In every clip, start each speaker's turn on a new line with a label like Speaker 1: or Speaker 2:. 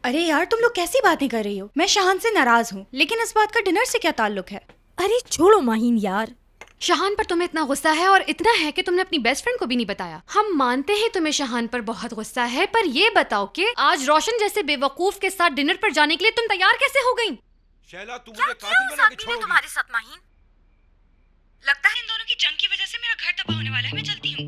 Speaker 1: अरे यार तुम लोग कैसी बातें कर रही हो? मैं शाहान से नाराज हूँ, लेकिन इस बात का डिनर से क्या ताल्लुक है?
Speaker 2: अरे छोड़ो माहीन यार।
Speaker 3: शाहान पर तुम्हें इतना गुस्सा है, और इतना है कि तुमने अपनी बेस्ट फ्रेंड को भी नहीं बताया। हम मानते हैं तुम्हें शाहान पर बहुत गुस्सा है, पर ये बताओ कि आज रोशन जैसे बेवकूफ के साथ डिनर पर जाने के लिए तुम तैयार कैसे हो गई?
Speaker 4: शैला, तुम मुझे कातिल बना के छोड़ोगी?
Speaker 1: तुम्हारे साथ माहीन, लगता है इन दोनों की जंग की वजह से मेरा घर तबाह होने वाला है। मैं चलती हूँ।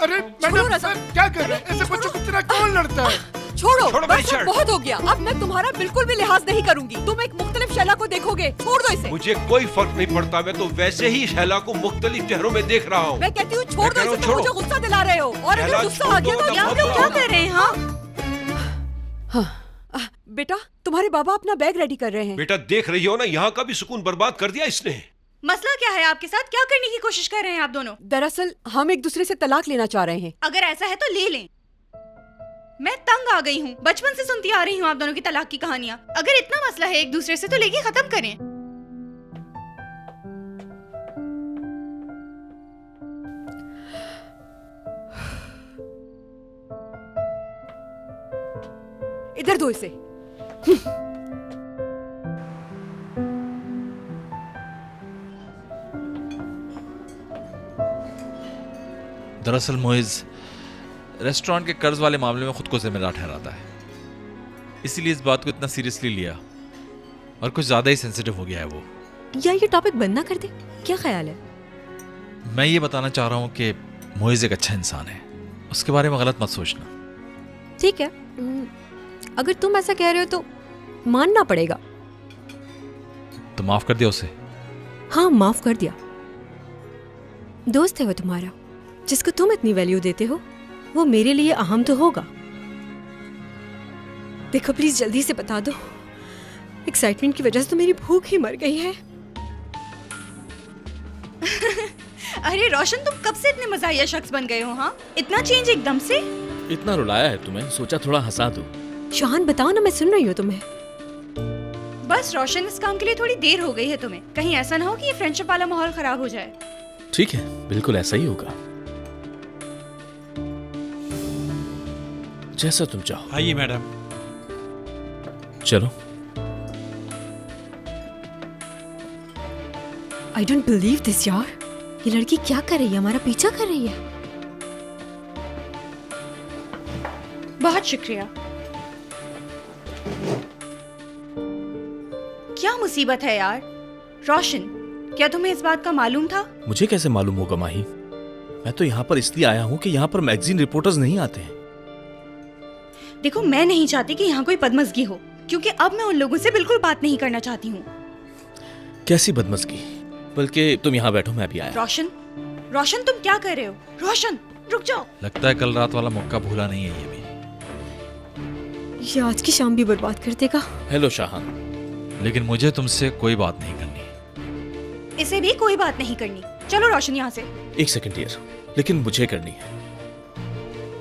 Speaker 5: अरे मैडम, सर क्या कर रहे हैं? ऐसे बच्चों की तरह कौन लड़ता है?
Speaker 4: छोड़ो
Speaker 2: छोड़ो
Speaker 4: मेरी
Speaker 2: बस
Speaker 4: शर्ट।
Speaker 2: बहुत हो गया। अब मैं तुम्हारा बिल्कुल भी लिहाज नहीं करूंगी। तुम एक मुख्तलिफ शैला को देखोगे। छोड़ दो इसे।
Speaker 4: मुझे कोई फर्क नहीं पड़ता, मैं तो वैसे ही शैला को मुख्तलिफ चेहरों में देख रहा हूँ।
Speaker 2: मैं कहती हूँ छोड़
Speaker 4: मैं
Speaker 2: दो
Speaker 4: कह रहा
Speaker 2: इसे,
Speaker 4: हूँ,
Speaker 2: तुम मुझे
Speaker 4: छोड़ो।
Speaker 2: गुस्सा दिला रहे हो। और अगर
Speaker 4: शैला,
Speaker 2: गुस्सा आ गया
Speaker 4: छोड़
Speaker 2: तो
Speaker 4: दो,
Speaker 1: आप लोग क्या कर रहे हैं? हाँ,
Speaker 2: बेटा तुम्हारे बाबा अपना बैग रेडी कर रहे हैं।
Speaker 4: बेटा देख रही हो ना, यहाँ का भी सुकून बर्बाद कर दिया इसने।
Speaker 1: मसला क्या है आपके साथ? क्या करने की कोशिश कर रहे हैं आप दोनों?
Speaker 2: दरअसल हम एक दूसरे से तलाक लेना चाह रहे हैं।
Speaker 1: अगर ऐसा है तो ले लें। मैं तंग आ गई हूँ, बचपन से सुनती आ रही हूँ आप दोनों की तलाक की कहानियाँ। अगर इतना मसला है एक दूसरे से तो लेके खत्म करें।
Speaker 2: इधर दो इसे।
Speaker 6: दरअसल मोइज रेस्टोरेंट के कर्ज वाले मामले में खुद को जिम्मेदार ठहराता है, इसीलिए इस बात को इतना सीरियसली लिया और कुछ ज्यादा ही सेंसिटिव हो गया है वो।
Speaker 2: या ये टॉपिक बंद ना कर दे, क्या ख्याल है?
Speaker 6: मैं ये बताना चाह रहा हूँ कि मोइज एक अच्छा इंसान है, उसके बारे में गलत मत सोचना।
Speaker 2: ठीक है, अगर तुम ऐसा कह रहे हो तो मानना पड़ेगा।
Speaker 6: तो माफ कर दिया उसे?
Speaker 2: हाँ माफ कर दिया। दोस्त है वो तुम्हारा, जिसको तुम इतनी वैल्यू देते हो, वो मेरे लिए अहम तो होगा। देखो प्लीज जल्दी से बता दो, एक्साइटमेंट की वजह से तो मेरी भूख ही मर गई है।
Speaker 1: अरे रोशन, तुम कब से इतने मजाहिया शख्स बन गए हो? हाँ, इतना चेंज एकदम से?
Speaker 7: इतना रुलाया है तुम्हें, सोचा थोड़ा हंसा दूं।
Speaker 2: शाहान बताओ ना, मैं सुन रही हूँ तुम्हें।
Speaker 1: बस रोशन, इस काम के लिए थोड़ी देर हो गई है तुम्हें। कहीं ऐसा ना हो कि ये फ्रेंडशिप वाला माहौल खराब हो जाए।
Speaker 7: ठीक है, बिल्कुल ऐसा ही होगा, जैसा तुम चाहो।
Speaker 8: आइए मैडम।
Speaker 7: चलो।
Speaker 2: आई डोंट बिलीव दिस यार, ये लड़की क्या कर रही है? हमारा पीछा कर रही है।
Speaker 1: बहुत शुक्रिया। क्या मुसीबत है यार? रोशन, क्या तुम्हें इस बात का मालूम था?
Speaker 7: मुझे कैसे मालूम होगा माही? मैं तो यहाँ पर इसलिए आया हूँ कि यहाँ पर मैगजीन रिपोर्टर्स नहीं आते हैं।
Speaker 1: देखो, मैं नहीं चाहती कि यहाँ कोई बदमज़गी हो, क्योंकि अब मैं उन लोगों से बिल्कुल बात नहीं करना चाहती हूँ।
Speaker 7: कैसी बदमज़गी? बल्कि तुम यहाँ बैठो, मैं भी आया।
Speaker 1: रोशन, रोशन तुम क्या कर रहे हो? रोशन रुक जाओ।
Speaker 6: लगता है कल रात वाला मौका भूला नहीं है ये भी।
Speaker 2: ये आज की शाम भी बर्बाद कर देगा।
Speaker 7: हेलो शाहान।
Speaker 6: लेकिन मुझे तुमसे कोई बात नहीं करनी।
Speaker 1: इसे भी कोई बात नहीं करनी। चलो रोशन यहाँ से।
Speaker 7: एक सेकंड यार, लेकिन मुझे करनी है।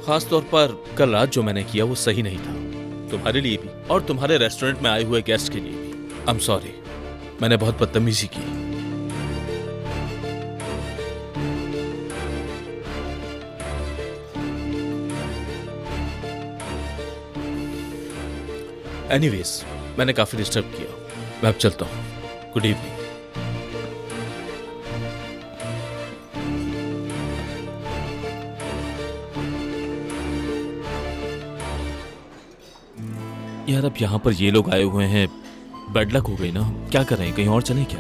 Speaker 7: खास तौर पर कल रात जो मैंने किया वो सही नहीं था, तुम्हारे लिए भी और तुम्हारे रेस्टोरेंट में आए हुए गेस्ट के लिए भी। आई एम सॉरी, मैंने बहुत बदतमीजी की। एनीवेज, मैंने काफी डिस्टर्ब किया, मैं अब चलता हूँ। Good evening. यार अब यहाँ पर ये लोग आए हुए हैं, बैड लक हो गई ना। क्या कर रहे हैं, कहीं और चलें क्या?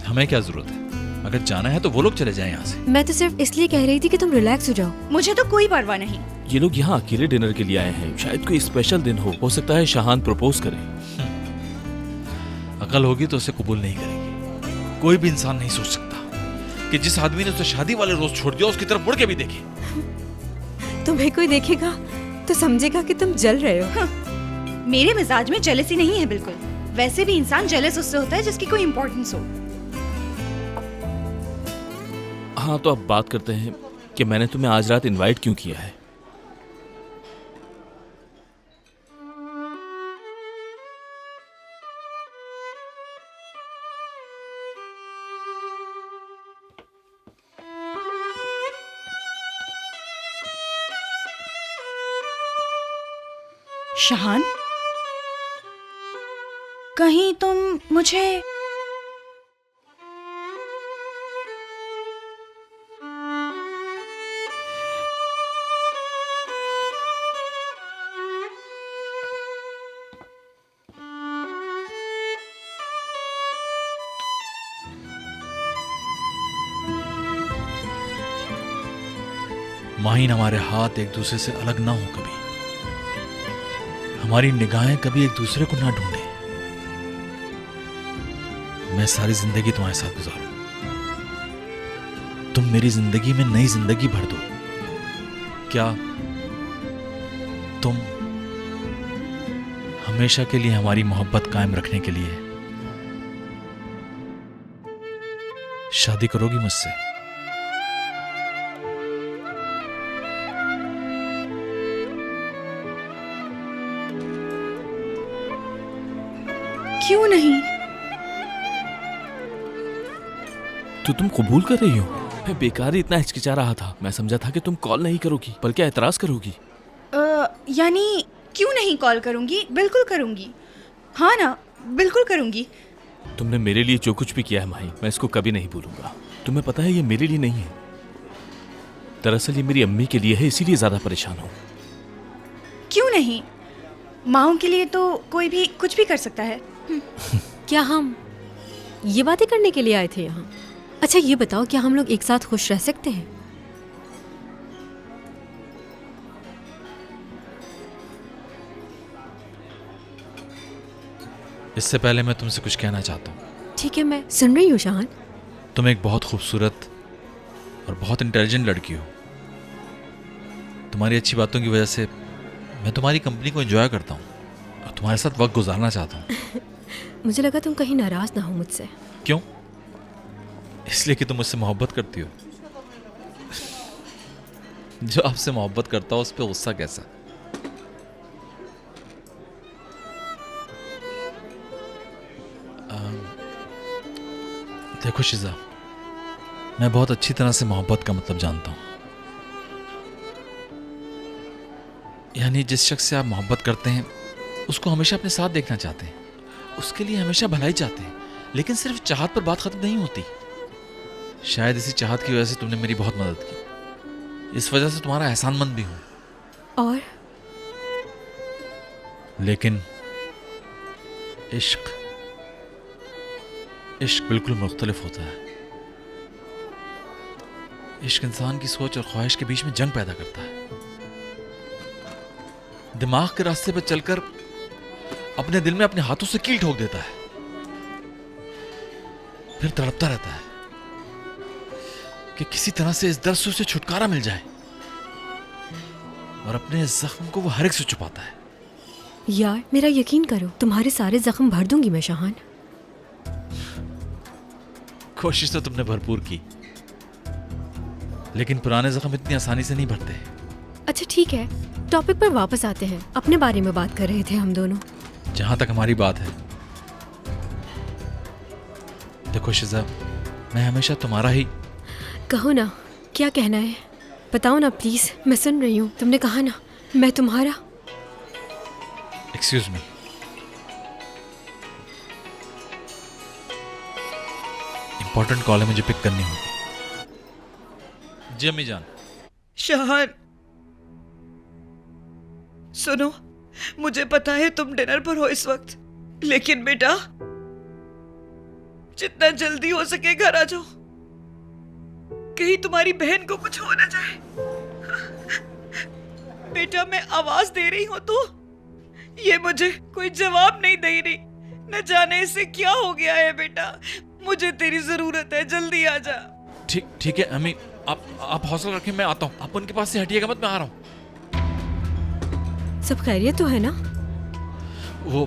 Speaker 6: हमें क्या जरूरत है? अगर जाना है तो वो लोग चले जाएं यहाँ से।
Speaker 2: मैं तो सिर्फ इसलिए कह रही थी कि तुम रिलैक्स हो जाओ।
Speaker 1: मुझे तो कोई परवाह नहीं।
Speaker 7: ये लोग यहाँ अकेले डिनर के लिए आए हैं, शायद कोई स्पेशल दिन हो सकता है शाहान प्रपोज करे।
Speaker 6: अकल होगी तो उसे कबूल नहीं करेगी। कोई भी इंसान नहीं सोच सकता कि जिस आदमी ने उसे शादी वाले रोज छोड़ दिया उसकी तरफ मुड़ के भी देखे।
Speaker 2: तुम्हें कोई देखेगा तो समझेगा कि तुम जल रहे हो।
Speaker 1: मेरे मिजाज में जेलसी नहीं है बिल्कुल। वैसे भी इंसान जेलस उससे होता है जिसकी कोई इंपॉर्टेंस हो।
Speaker 7: हाँ तो अब बात करते हैं कि मैंने तुम्हें आज रात इनवाइट क्यों किया है।
Speaker 1: शहान, कहीं तुम मुझे
Speaker 6: माहीन, हमारे हाथ एक दूसरे से अलग ना हो कभी, हमारी निगाहें कभी एक दूसरे को ना ढूंढे। मैं सारी जिंदगी तुम्हारे साथ गुजारूं, तुम मेरी जिंदगी में नई जिंदगी भर दो। क्या तुम हमेशा के लिए हमारी मोहब्बत कायम रखने के लिए शादी करोगी मुझसे?
Speaker 1: क्यों नहीं?
Speaker 7: तो तुम कबूल कर रही हो? मैं बेकार ही इतना हिचकिचा रहा था। मैं समझा था कि तुम कॉल नहीं करोगी बल्कि एतराज करोगी।
Speaker 1: यानी क्यों नहीं कॉल करूंगी? बिल्कुल करूंगी। हाँ ना, बिल्कुल करूंगी।
Speaker 7: तुमने मेरे लिए जो कुछ भी किया है माही, मैं इसको कभी नहीं भूलूंगा। तुम्हें पता है ये मेरे लिए नहीं है, दरअसल ये मेरी अम्मी के लिए है, इसीलिए ज्यादा परेशान हूँ।
Speaker 1: क्यों नहीं? माँओं के लिए तो कोई भी कुछ भी कर सकता है।
Speaker 2: क्या हम ये बातें करने के लिए आए थे यहाँ? अच्छा ये बताओ, क्या हम लोग एक साथ खुश रह सकते हैं?
Speaker 6: इससे पहले मैं तुमसे कुछ कहना चाहता हूँ।
Speaker 2: ठीक है, मैं सुन रही हूँ शहान।
Speaker 6: तुम एक बहुत खूबसूरत और बहुत इंटेलिजेंट लड़की हो। तुम्हारी अच्छी बातों की वजह से मैं तुम्हारी कंपनी को एंजॉय करता हूँ और तुम्हारे साथ वक्त गुजारना चाहता हूँ।
Speaker 2: मुझे लगा तुम कहीं नाराज ना हो मुझसे।
Speaker 6: क्यों? इसलिए कि तुम मुझसे मोहब्बत करती हो। जो आपसे मोहब्बत करता हो उस पर गुस्सा कैसा? देखो शिजा, मैं बहुत अच्छी तरह से मोहब्बत का मतलब जानता हूं। यानी जिस शख्स से आप मोहब्बत करते हैं उसको हमेशा अपने साथ देखना चाहते हैं, उसके लिए हमेशा भलाई चाहते हैं, लेकिन सिर्फ चाहत पर बात खत्म नहीं होती। शायद इसी चाहत की वजह से तुमने मेरी बहुत मदद की, इस वजह से तुम्हारा एहसानमंद भी हूं।
Speaker 2: और
Speaker 6: लेकिन इश्क बिल्कुल मुख्तलिफ होता है। इश्क इंसान की सोच और ख्वाहिश के बीच में जंग पैदा करता है। दिमाग के रास्ते पर चलकर अपने दिल में अपने हाथों से कील ठोक देता है, फिर तड़पता रहता है कि किसी तरह से इस दर्द से उसे छुटकारा मिल जाए, और अपने इस जख्म को वो हर एक से छुपाता है।
Speaker 2: यार मेरा यकीन करो, तुम्हारे सारे जख्म भर दूंगी मैं शहान।
Speaker 6: कोशिश तो तुमने भरपूर की, लेकिन पुराने जख्म इतनी आसानी से नहीं भरते।
Speaker 2: अच्छा ठीक है, टॉपिक पर वापस आते हैं। अपने बारे में बात कर रहे थे हम दोनों।
Speaker 6: जहां तक हमारी बात है, देखो शिजा, मैं हमेशा तुम्हारा ही।
Speaker 2: कहो ना, क्या कहना है बताओ ना प्लीज, मैं सुन रही हूँ। तुमने कहा ना मैं तुम्हारा।
Speaker 6: एक्सक्यूज मी, इंपॉर्टेंट कॉल है, मुझे पिक करनी होगी। जी अम्मी जान।
Speaker 8: शहान सुनो, मुझे पता है तुम डिनर पर हो इस वक्त, लेकिन बेटा जितना जल्दी हो सके घर आ जाओ, कहीं तुम्हारी बहन को कुछ हो ना जाए। बेटा मैं आवाज दे रही हूं तो ये मुझे कोई जवाब नहीं दे रही, न जाने इसे क्या हो गया है। बेटा मुझे तेरी जरूरत है, जल्दी आ जा।
Speaker 6: ठीक है अम्मी, आप हौसला रखें, मैं आता हूँ। आप उनके पास से हटिएगा मत, मैं आ रहा हूँ।
Speaker 2: सब खैरियत तो है ना?
Speaker 6: वो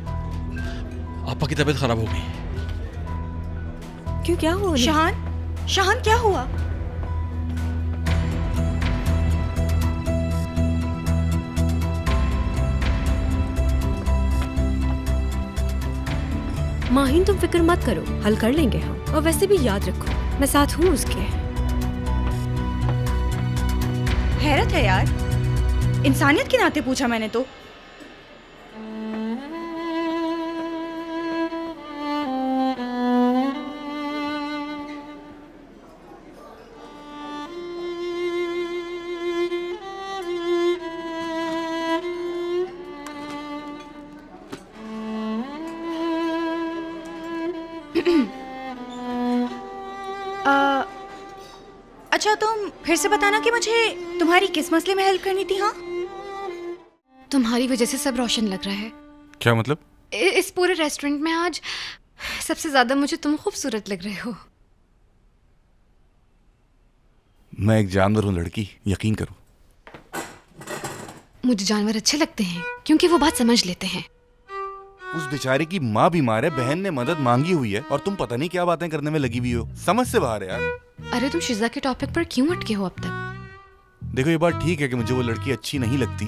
Speaker 6: आपा की तबीयत खराब हो गई।
Speaker 2: क्यों, क्या हुआ?
Speaker 1: शहान क्या हुआ?
Speaker 2: माहीन तुम फिक्र मत करो, हल कर लेंगे हम। और वैसे भी याद रखो मैं साथ हूँ उसके।
Speaker 1: हैरत है यार, इंसानियत के नाते पूछा मैंने तो। फिर से बताना कि मुझे तुम्हारी किस मसले में हेल्प करनी थी। हाँ,
Speaker 3: तुम्हारी वजह से सब रोशन लग रहा है।
Speaker 5: क्या मतलब?
Speaker 3: इस पूरे रेस्टोरेंट में आज सबसे ज्यादा मुझे तुम खूबसूरत लग रहे हो।
Speaker 5: मैं एक जानवर हूँ लड़की, यकीन करो।
Speaker 3: मुझे जानवर अच्छे लगते हैं क्योंकि वो बात समझ लेते हैं।
Speaker 5: उस बेचारे की माँ बीमार है, बहन ने मदद मांगी हुई है और तुम पता नहीं क्या बातें करने में लगी हुई हो। समझ से बाहर है यार।
Speaker 3: अरे तुम शिजा के टॉपिक पर क्यों अटके हो अब तक?
Speaker 5: देखो, ये बात ठीक है कि मुझे वो लड़की अच्छी नहीं लगती,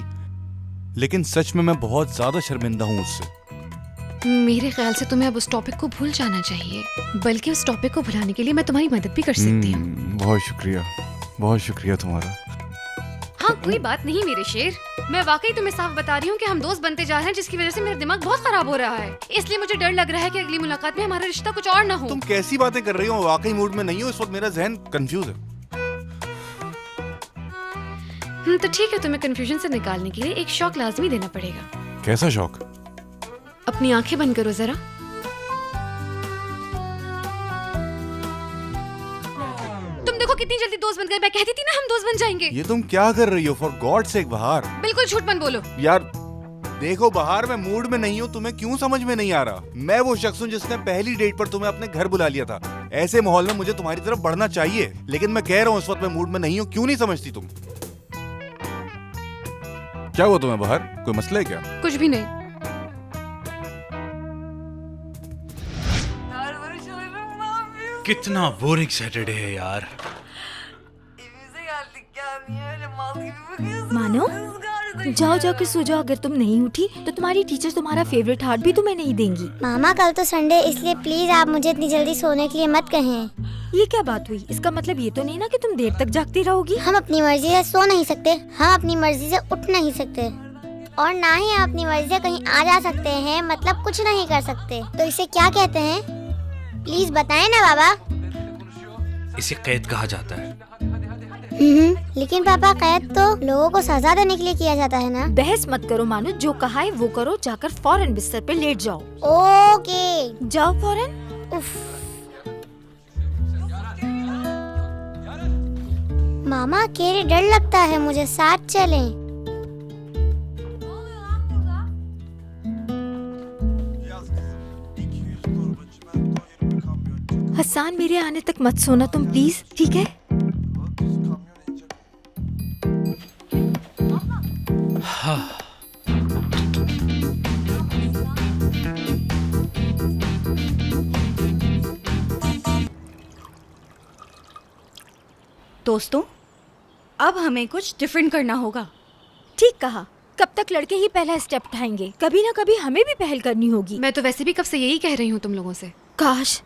Speaker 5: लेकिन सच में मैं बहुत ज्यादा शर्मिंदा हूँ उससे।
Speaker 3: मेरे ख्याल से तुम्हें अब उस टॉपिक को भूल जाना चाहिए, बल्कि उस टॉपिक को भुलाने के लिए मैं तुम्हारी मदद भी कर सकती हूँ।
Speaker 5: बहुत शुक्रिया तुम्हारा।
Speaker 3: हाँ, कोई बात नहीं मेरे शेर। मैं वाकई तुम्हें साफ बता रही हूँ कि हम दोस्त बनते जा रहे हैं, जिसकी वजह से मेरा दिमाग बहुत खराब हो रहा है। इसलिए मुझे डर लग रहा है कि अगली मुलाकात में हमारा रिश्ता कुछ और ना हो।
Speaker 5: तुम कैसी बातें कर रही हो? वाकई मूड में नहीं हो इस वक्त, मेरा जहन कंफ्यूज है।
Speaker 3: तो ठीक है, तुम्हें कंफ्यूजन से निकालने के लिए एक शौक लाजमी देना पड़ेगा।
Speaker 5: कैसा शौक?
Speaker 3: अपनी आंखें बंद करो जरा। तुम देखो कितनी जल्दी दोस्त बन गए। मैं कहती थी ना हम दोस्त बन जाएंगे।
Speaker 5: ये तुम क्या कर रही हो? फॉर गॉड सेक बहार।
Speaker 3: बिल्कुल झूठ मत बोलो।
Speaker 5: यार देखो बहार, मैं मूड में नहीं हूँ, तुम्हें क्यों समझ में नहीं आ रहा? मैं वो शख्स हूँ जिसने पहली डेट पर तुम्हें अपने घर बुला लिया था। ऐसे माहौल में मुझे तुम्हारी तरफ बढ़ना चाहिए, लेकिन मैं कह रहा हूँ इस वक्त मैं मूड में नहीं हूँ। क्यों नहीं समझती तुम? क्या हुआ तुम्हें बहार? कोई मसला है क्या?
Speaker 3: कुछ भी नहीं।
Speaker 6: कितना बोरिंग सैटरडे है यार।
Speaker 9: मानो, जाओ जाकर सो जाओ। अगर तुम नहीं उठी तो तुम्हारी टीचर तुम्हारा फेवरेट हार्ट भी तुम्हें नहीं देंगी।
Speaker 10: मामा कल तो संडे, इसलिए प्लीज आप मुझे इतनी जल्दी सोने के लिए मत कहें।
Speaker 9: ये क्या बात हुई? इसका मतलब ये तो नहीं ना कि तुम देर तक जागती रहोगी।
Speaker 10: हम अपनी मर्जी से सो नहीं सकते, हम अपनी मर्जी से उठ नहीं सकते, और ना ही हम अपनी मर्जी से कहीं आ जा सकते हैं, मतलब कुछ नहीं कर सकते। तो इसे क्या कहते हैं? प्लीज बताएं ना बाबा।
Speaker 6: इसे कैद कहा जाता है।
Speaker 10: लेकिन पापा, कैद तो लोगों को सजा देने के लिए किया जाता है ना।
Speaker 9: बहस मत करो मानो, जो कहा है वो करो। जाकर फौरन बिस्तर पे लेट जाओ।
Speaker 10: ओके,
Speaker 9: जाओ फौरन।
Speaker 10: उफ। मामा अकेले डर लगता है मुझे, साथ चलें।
Speaker 9: हसन, मेरे आने तक मत सोना तुम प्लीज, ठीक है?
Speaker 1: दोस्तों, अब हमें कुछ डिफरेंट करना होगा।
Speaker 9: ठीक कहा। कब तक लड़के ही पहला स्टेप उठाएंगे? कभी ना कभी हमें भी पहल करनी होगी।
Speaker 3: मैं तो वैसे भी कब से यही कह रही हूँ तुम लोगों से।
Speaker 9: काश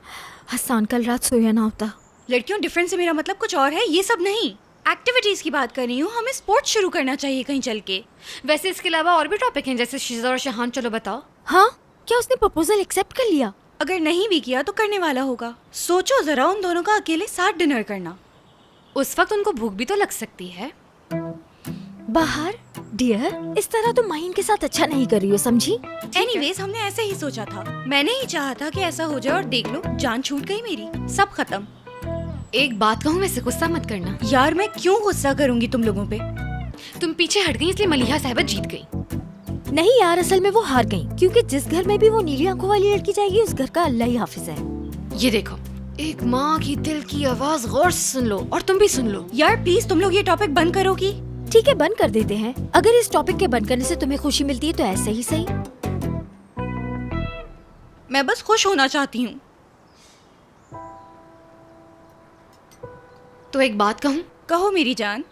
Speaker 9: हसन कल रात सोया ना होता।
Speaker 1: लड़कियों, डिफरेंट से मेरा मतलब कुछ और है, ये सब नहीं। एक्टिविटीज की बात कर रही हूँ। हमें स्पोर्ट्स शुरू करना चाहिए कहीं चल के।
Speaker 3: वैसे इसके अलावा और भी टॉपिक हैं, जैसे शिजा और शहान। चलो बताओ।
Speaker 9: हाँ, क्या उसने प्रपोजल एक्सेप्ट कर लिया?
Speaker 1: अगर नहीं भी किया तो करने वाला होगा। सोचो जरा, उन दोनों का अकेले साथ डिनर करना।
Speaker 3: उस वक्त उनको भूख भी तो लग सकती है।
Speaker 9: बाहर डियर, इस तरह तुम माहिन के साथ अच्छा नहीं कर रही हो, समझी?
Speaker 1: एनीवेज, हमने ऐसे ही सोचा था। मैंने ही चाहा था कि ऐसा हो जाए, और देख लो, जान छूट गई मेरी, सब खत्म।
Speaker 3: एक बात कहूँ, वैसे गुस्सा मत करना।
Speaker 1: यार मैं क्यों गुस्सा करूंगी तुम लोगों पे?
Speaker 3: तुम पीछे हट गई इसलिए मलिहा साहिबा जीत गई।
Speaker 9: नहीं यार, असल में वो हार गई, क्योंकि जिस घर में भी वो नीली आंखों वाली लड़की जाएगी उस घर का अल्लाह ही हाफिज है।
Speaker 3: ये देखो, एक माँ की दिल की आवाज गौर से सुन लो, और तुम भी सुन लो।
Speaker 1: यार प्लीज, तुम लोग ये टॉपिक बंद करोगी?
Speaker 9: ठीक है, बंद कर देते हैं। अगर इस टॉपिक के बंद करने से तुम्हें खुशी मिलती है तो ऐसे ही सही।
Speaker 1: मैं बस खुश होना चाहती हूँ।
Speaker 3: तो एक बात कहूँ?
Speaker 1: कहो मेरी जान।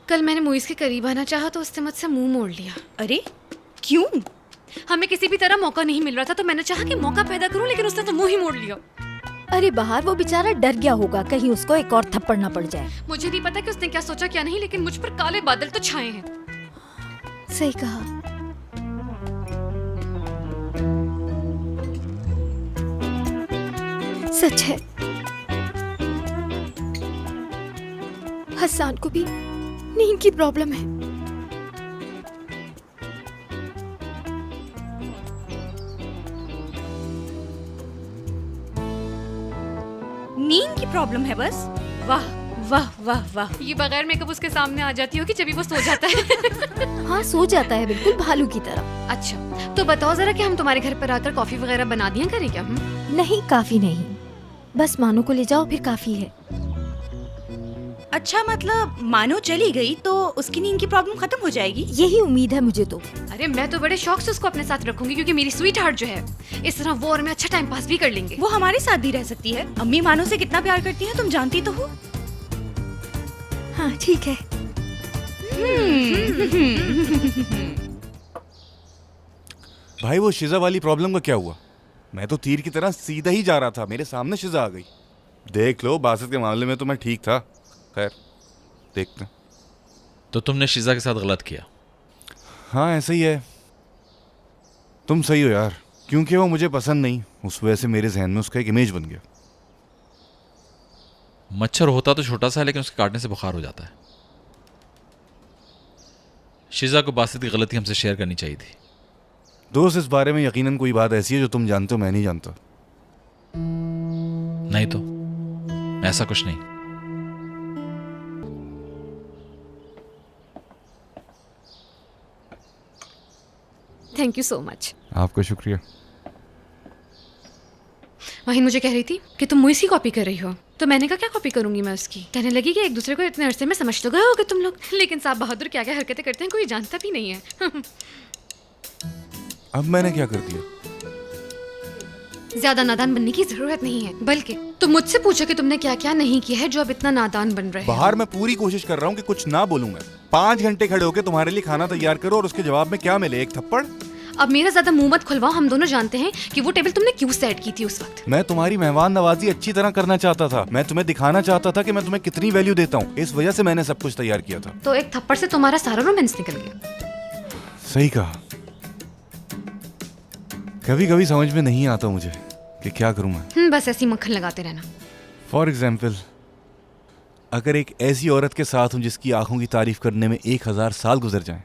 Speaker 3: कल मैंने मुइज के करीब आना चाहा तो उसने मुझसे मुंह मोड़ लिया।
Speaker 1: अरे क्यों?
Speaker 3: हमें किसी भी तरह मौका नहीं मिल रहा था, तो मैंने चाहा कि मौका पैदा करूं, लेकिन उसने तो मुंह ही मोड़ लिया।
Speaker 9: अरे बाहर, वो बेचारा डर गया होगा कहीं उसको एक और थप्पड़ ना पड़ जाए।
Speaker 3: मुझे नहीं पता कि उसने क्या सोचा क्या नहीं, लेकिन मुझ पर काले बादल तो छाए हैं।
Speaker 9: सही कहा। सच है, हसन को भी नींद की प्रॉब्लम है।
Speaker 1: नींद की प्रॉब्लम है बस? वाह वाह वाह वाह।
Speaker 3: ये बगैर मेकअप उसके सामने आ जाती होगी जब भी वो सो जाता है।
Speaker 9: हाँ सो जाता है बिल्कुल भालू की तरह।
Speaker 3: अच्छा तो बताओ जरा कि हम तुम्हारे घर पर आकर कॉफी वगैरह बना दिया करें क्या?
Speaker 9: नहीं काफी नहीं, बस मानो को ले जाओ फिर काफी है।
Speaker 1: अच्छा मतलब मानो चली गई तो उसकी नींद की प्रॉब्लम खत्म हो जाएगी?
Speaker 9: यही उम्मीद है मुझे तो।
Speaker 3: अरे मैं तो बड़े शौक से उसको अपने साथ रखूंगी क्योंकि मेरी स्वीट हार्ट जो है, इस तरह वो और मैं अच्छा टाइम पास भी कर लेंगे।
Speaker 1: वो हमारे साथ भी रह सकती है। अम्मी मानो से कितना प्यार करती हैं तुम जानती तो हो।
Speaker 9: हाँ ठीक है।
Speaker 5: भाई वो शिजा वाली प्रॉब्लम का क्या हुआ? मैं तो तीर की तरह सीधा ही जा रहा था, मेरे सामने शिजा आ गई। देख लो बासित के मामले में तो मैं ठीक था। खैर देखते हैं।
Speaker 6: तो तुमने शिजा के साथ गलत किया?
Speaker 5: हाँ ऐसा ही है। तुम सही हो यार, क्योंकि वो मुझे पसंद नहीं, उस वजह से मेरे जहन में उसका एक इमेज बन गया।
Speaker 6: मच्छर होता तो छोटा सा है लेकिन उसके काटने से बुखार हो जाता है। शिजा को बासित की गलती हमसे शेयर करनी चाहिए थी।
Speaker 5: दोस्त इस बारे में यकीनन कोई बात ऐसी है जो तुम जानते हो मैं नहीं जानता।
Speaker 6: नहीं तो ऐसा कुछ नहीं।
Speaker 3: Thank you so much.
Speaker 5: आपका शुक्रिया।
Speaker 3: वही मुझे कह रही थी कि तुम मुझसे कॉपी कर रही हो, तो मैंने कहा क्या कॉपी करूंगी मैं उसकी। कहने लगी कि एक दूसरे को इतने अरसे में समझ तो गए होगे तुम लोग, लेकिन साहब बहादुर क्या क्या हरकतें करते हैं कोई जानता भी नहीं है।
Speaker 5: अब मैंने क्या कर दिया?
Speaker 3: ज्यादा नादान बनने की जरूरत नहीं है, बल्कि तुम मुझसे पूछो कि तुमने क्या क्या नहीं किया है जो अब इतना नादान बन रहे हो।
Speaker 5: बाहर मैं पूरी कोशिश कर रहा हूँ कि कुछ ना बोलूं मैं। 5 घंटे खड़े होकर तुम्हारे लिए खाना तैयार करो और उसके जवाब में क्या मिले? एक थप्पड़।
Speaker 3: अब मेरा ज्यादा मुंह मत खुलवाओ, हम दोनों जानते हैं कि वो टेबल तुमने क्यों सेट की थी उस वक्त।
Speaker 5: मैं तुम्हारी मेहमान नवाजी अच्छी तरह करना चाहता था, मैं तुम्हें दिखाना चाहता था कि मैं तुम्हें कितनी वैल्यू देता हूँ, इस वजह से मैंने सब कुछ तैयार किया था।
Speaker 3: तो एक थप्पड़ से तुम्हारा सारा रोमांस निकल गया।
Speaker 5: सही कहा। कभी कभी समझ में नहीं आता मुझे कि क्या करूं मैं।
Speaker 3: बस ऐसी मक्खन लगाते रहना।
Speaker 5: फॉर एग्जाम्पल, अगर एक ऐसी औरत के साथ हूं जिसकी आंखों की तारीफ करने में 1000 साल गुजर जाएं,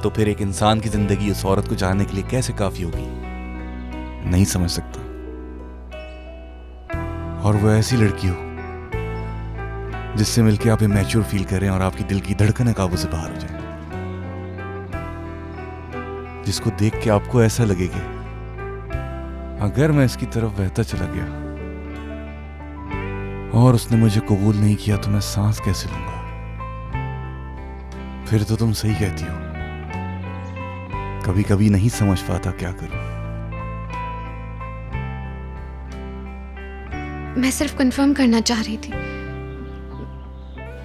Speaker 5: तो फिर एक इंसान की जिंदगी उस औरत को जानने के लिए कैसे काफी होगी? नहीं समझ सकता। और वो ऐसी लड़की हो जिससे मिलके आप इमैच्योर फील करें और आपकी दिल की धड़कनें काबू से बाहर हो जाए, जिसको देख के आपको ऐसा लगे कि अगर मैं इसकी तरफ बहता चला गया और उसने मुझे कबूल नहीं किया तो मैं सांस कैसे लूंगा? फिर तो तुम सही कहती हो, कभी कभी नहीं समझ पाता क्या करूं।
Speaker 3: मैं सिर्फ कंफर्म करना चाह रही थी,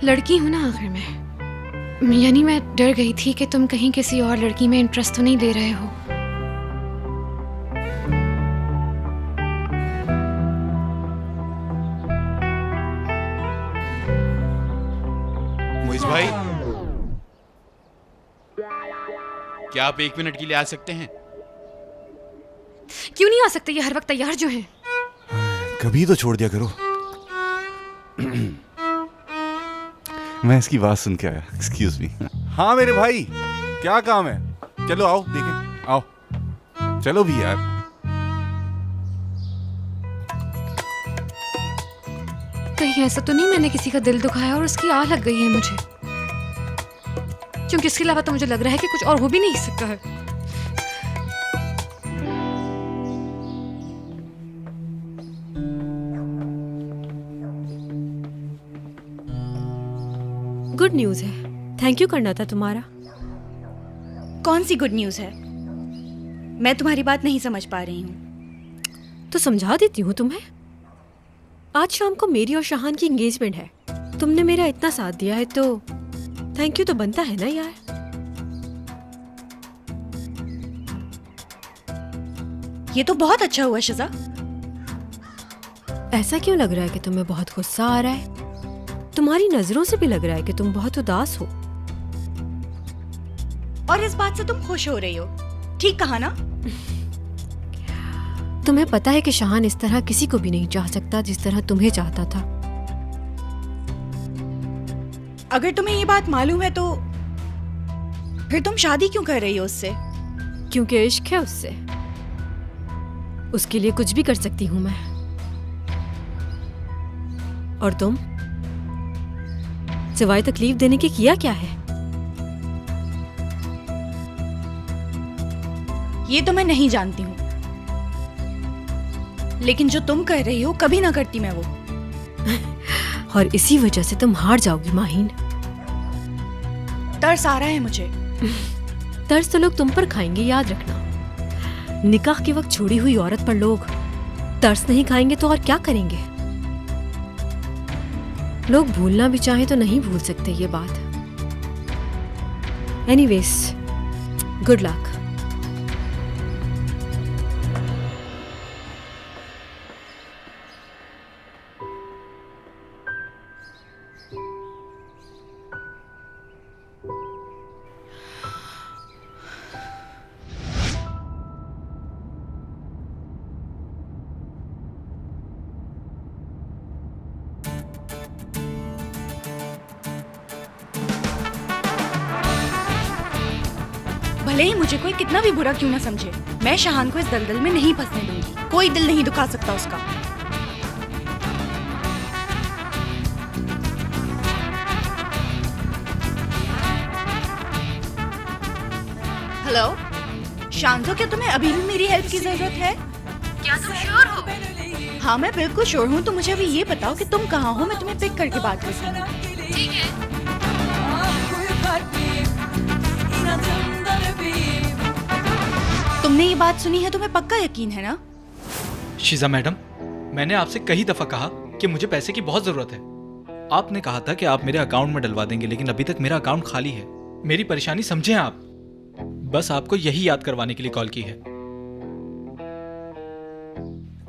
Speaker 3: लड़की हूं ना आखिर में, यानी मैं डर गई थी कि तुम कहीं किसी और लड़की में इंटरेस्ट तो नहीं ले रहे हो।
Speaker 11: मोइज भाई, क्या आप 1 मिनट के लिए आ सकते हैं?
Speaker 3: क्यों नहीं आ सकते? ये हर वक्त तैयार जो हैं।
Speaker 5: कभी तो छोड़ दिया करो। मैं इसकी बात सुन के आया। Excuse me. हाँ मेरे भाई, क्या काम है? चलो आओ देखें, आओ चलो भी यार।
Speaker 3: कहीं ऐसा तो नहीं मैंने किसी का दिल दुखाया और उसकी आह लग गई है मुझे, क्योंकि इसके अलावा तो मुझे लग रहा है कि कुछ और हो भी नहीं सकता है।
Speaker 2: गुड न्यूज़ है, थैंक यू करना था तुम्हारा।
Speaker 1: कौन सी गुड न्यूज़ है? मैं तुम्हारी बात नहीं समझ पा रही हूँ।
Speaker 2: तो समझा देती हूँ तुम्हें। आज शाम को मेरी और शाहान की एंगेजमेंट है। तुमने मेरा इतना साथ दिया है तो थैंक यू तो बनता है ना यार।
Speaker 1: ये तो बहुत अच्छा हुआ शिजा।
Speaker 2: ऐसा क्यों लग रहा है कि तुम्हें बहुत गुस्सा आ रहा है? तुम्हारी नजरों से भी लग रहा है कि तुम बहुत उदास हो।
Speaker 1: और इस बात से तुम खुश हो रही हो, ठीक कहा ना?
Speaker 2: तुम्हें पता है कि शाहान इस तरह किसी को भी नहीं चाह सकता जिस तरह तुम्हें चाहता था।
Speaker 1: अगर तुम्हें ये बात मालूम है तो फिर तुम शादी क्यों कर रही हो उससे?
Speaker 2: क्योंकि इश्क है उससे। उसके लिए कुछ भी कर सकती हूँ मैं। और तुम सिवाय तकलीफ देने के किया क्या है?
Speaker 1: ये तो मैं नहीं जानती हूँ, लेकिन जो तुम कर रही हो कभी ना करती मैं वो।
Speaker 2: और इसी वजह से तुम हार जाओगी माहीन।
Speaker 1: तरस आ रहा है मुझे।
Speaker 2: तरस तो लोग तुम पर खाएंगे, याद रखना। निकाह के वक्त छोड़ी हुई औरत पर लोग तरस नहीं खाएंगे तो और क्या करेंगे? लोग भूलना भी चाहें तो नहीं भूल सकते ये बात। Anyways, good luck.
Speaker 1: भले ही मुझे कोई कितना भी बुरा क्यों ना समझे, मैं शहान को इस दलदल में नहीं फंसने दूंगी। कोई दिल नहीं दुखा सकता उसका। हेलो शांजो, क्या तुम्हें अभी भी मेरी हेल्प की जरूरत है?
Speaker 3: क्या तुम श्योर हो?
Speaker 1: हाँ मैं बिल्कुल श्योर हूँ। तो मुझे अभी ये बताओ कि तुम कहाँ हो, मैं तुम्हें पिक करके बात करती हूँ।
Speaker 3: ठीक है।
Speaker 1: तुमने ये बात सुनी है, तुम्हें पक्का यकीन है ना?
Speaker 12: शीजा मैडम, मैंने आपसे कई दफा कहा कि मुझे पैसे की बहुत जरूरत है। आपने कहा था कि आप मेरे अकाउंट में डलवा देंगे, लेकिन अभी तक मेरा अकाउंट खाली है। मेरी परेशानी समझें आप। बस आपको यही याद करवाने के लिए कॉल की है।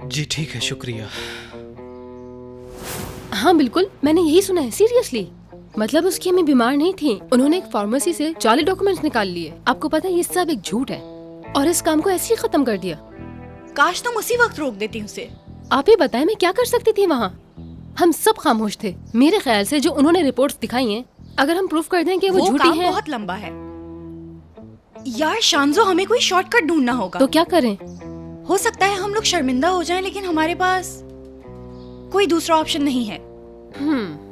Speaker 12: जी ठीक है, शुक्रिया।
Speaker 13: हाँ बिल्कुल, मैंने यही सुना है। सीरियसली, मतलब उसकी अम्मी बीमार नहीं थी, उन्होंने एक फार्मेसी से 40 डॉक्यूमेंट्स निकाल लिए। आपको पता है ये सब एक झूठ है और इस काम को ऐसे ही खत्म कर दिया।
Speaker 1: काश तुम उसी वक्त रोक देती उसे।
Speaker 13: आप ही बताएं मैं क्या कर सकती थी वहाँ? हम सब खामोश थे। मेरे ख्याल से जो उन्होंने रिपोर्ट्स दिखाई हैं, अगर हम प्रूफ कर दें कि वो झूठी
Speaker 1: काम
Speaker 13: हैं,
Speaker 1: बहुत लंबा है यार। शांजो, हमें कोई शॉर्टकट ढूंढना होगा।
Speaker 13: तो क्या करें?
Speaker 1: हो सकता है हम लोग शर्मिंदा हो जाएं, लेकिन हमारे पास कोई दूसरा ऑप्शन नहीं है।